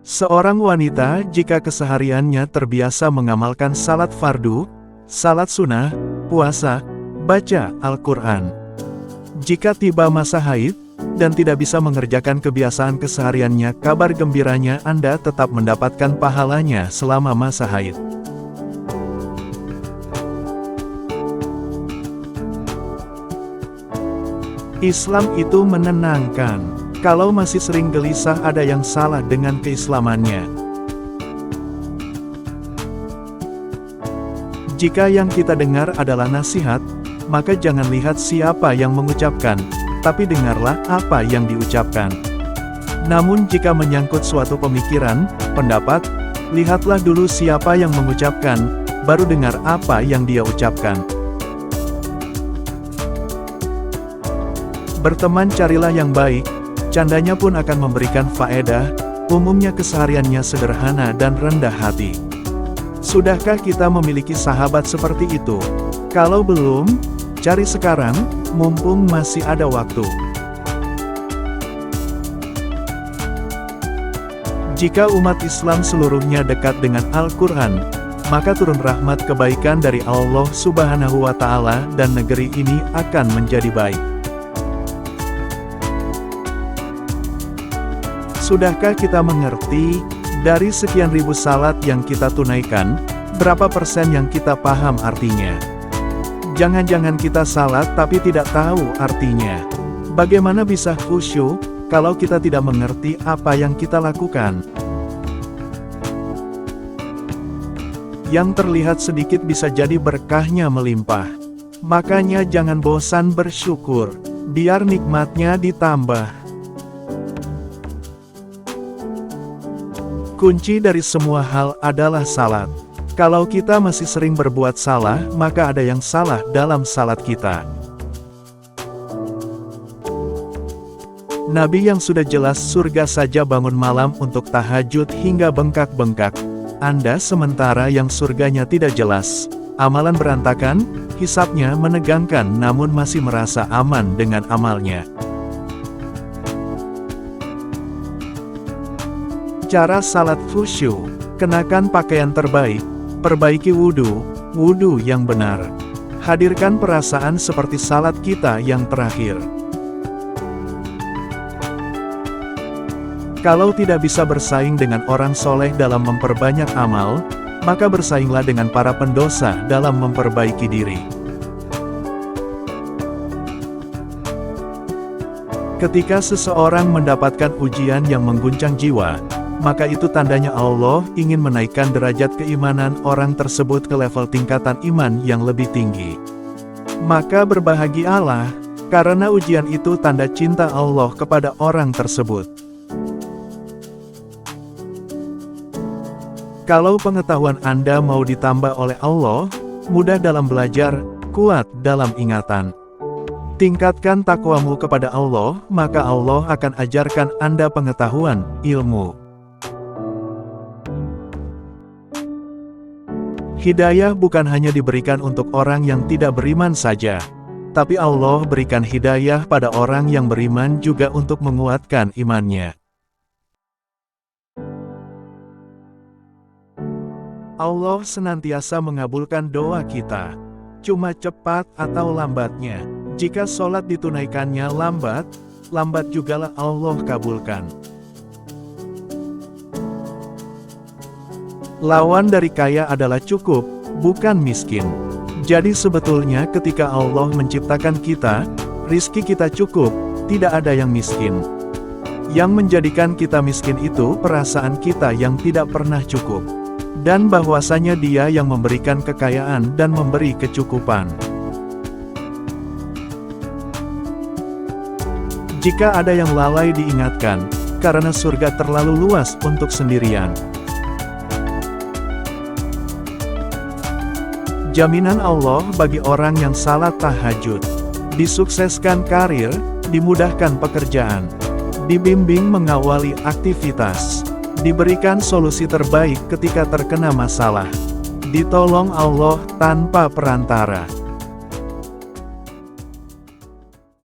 Seorang wanita jika kesehariannya terbiasa mengamalkan salat fardu, salat sunnah, puasa, baca Al-Quran. Jika tiba masa haid, dan tidak bisa mengerjakan kebiasaan kesehariannya, kabar gembiranya Anda tetap mendapatkan pahalanya selama masa haid. Islam itu menenangkan. Kalau masih sering gelisah, ada yang salah dengan keislamannya. Jika yang kita dengar adalah nasihat, maka jangan lihat siapa yang mengucapkan, tapi dengarlah apa yang diucapkan. Namun jika menyangkut suatu pemikiran, pendapat, lihatlah dulu siapa yang mengucapkan, baru dengar apa yang dia ucapkan. Berteman carilah yang baik, candanya pun akan memberikan faedah, umumnya kesehariannya sederhana dan rendah hati. Sudahkah kita memiliki sahabat seperti itu? Kalau belum, cari sekarang, mumpung masih ada waktu. Jika umat Islam seluruhnya dekat dengan Al-Quran, maka turun rahmat kebaikan dari Allah Subhanahu wa Ta'ala dan negeri ini akan menjadi baik. Sudahkah kita mengerti, dari sekian ribu salat yang kita tunaikan, berapa persen yang kita paham artinya? Jangan-jangan kita salat tapi tidak tahu artinya. Bagaimana bisa khusyuk, kalau kita tidak mengerti apa yang kita lakukan? Yang terlihat sedikit bisa jadi berkahnya melimpah. Makanya jangan bosan bersyukur, biar nikmatnya ditambah. Kunci dari semua hal adalah salat. Kalau kita masih sering berbuat salah, maka ada yang salah dalam salat kita. Nabi yang sudah jelas surga saja bangun malam untuk tahajud hingga bengkak-bengkak. Anda sementara yang surganya tidak jelas, amalan berantakan, hisabnya menegangkan namun masih merasa aman dengan amalnya. Cara salat khusyuk, kenakan pakaian terbaik, perbaiki wudhu yang benar. Hadirkan perasaan seperti salat kita yang terakhir. Kalau tidak bisa bersaing dengan orang soleh dalam memperbanyak amal, maka bersainglah dengan para pendosa dalam memperbaiki diri. Ketika seseorang mendapatkan ujian yang mengguncang jiwa, maka itu tandanya Allah ingin menaikkan derajat keimanan orang tersebut ke level tingkatan iman yang lebih tinggi. Maka berbahagialah, karena ujian itu tanda cinta Allah kepada orang tersebut. Kalau pengetahuan Anda mau ditambah oleh Allah, mudah dalam belajar, kuat dalam ingatan. Tingkatkan takwamu kepada Allah, maka Allah akan ajarkan Anda pengetahuan, ilmu. Hidayah bukan hanya diberikan untuk orang yang tidak beriman saja, tapi Allah berikan hidayah pada orang yang beriman juga untuk menguatkan imannya. Allah senantiasa mengabulkan doa kita, cuma cepat atau lambatnya. Jika sholat ditunaikannya lambat jugalah Allah kabulkan. Lawan dari kaya adalah cukup, bukan miskin. Jadi sebetulnya ketika Allah menciptakan kita, rizki kita cukup, tidak ada yang miskin. Yang menjadikan kita miskin itu perasaan kita yang tidak pernah cukup. Dan bahwasanya Dia yang memberikan kekayaan dan memberi kecukupan. Jika ada yang lalai diingatkan, karena surga terlalu luas untuk sendirian. Jaminan Allah bagi orang yang salat tahajud. Disukseskan karir, dimudahkan pekerjaan, dibimbing mengawali aktivitas, diberikan solusi terbaik ketika terkena masalah, ditolong Allah tanpa perantara.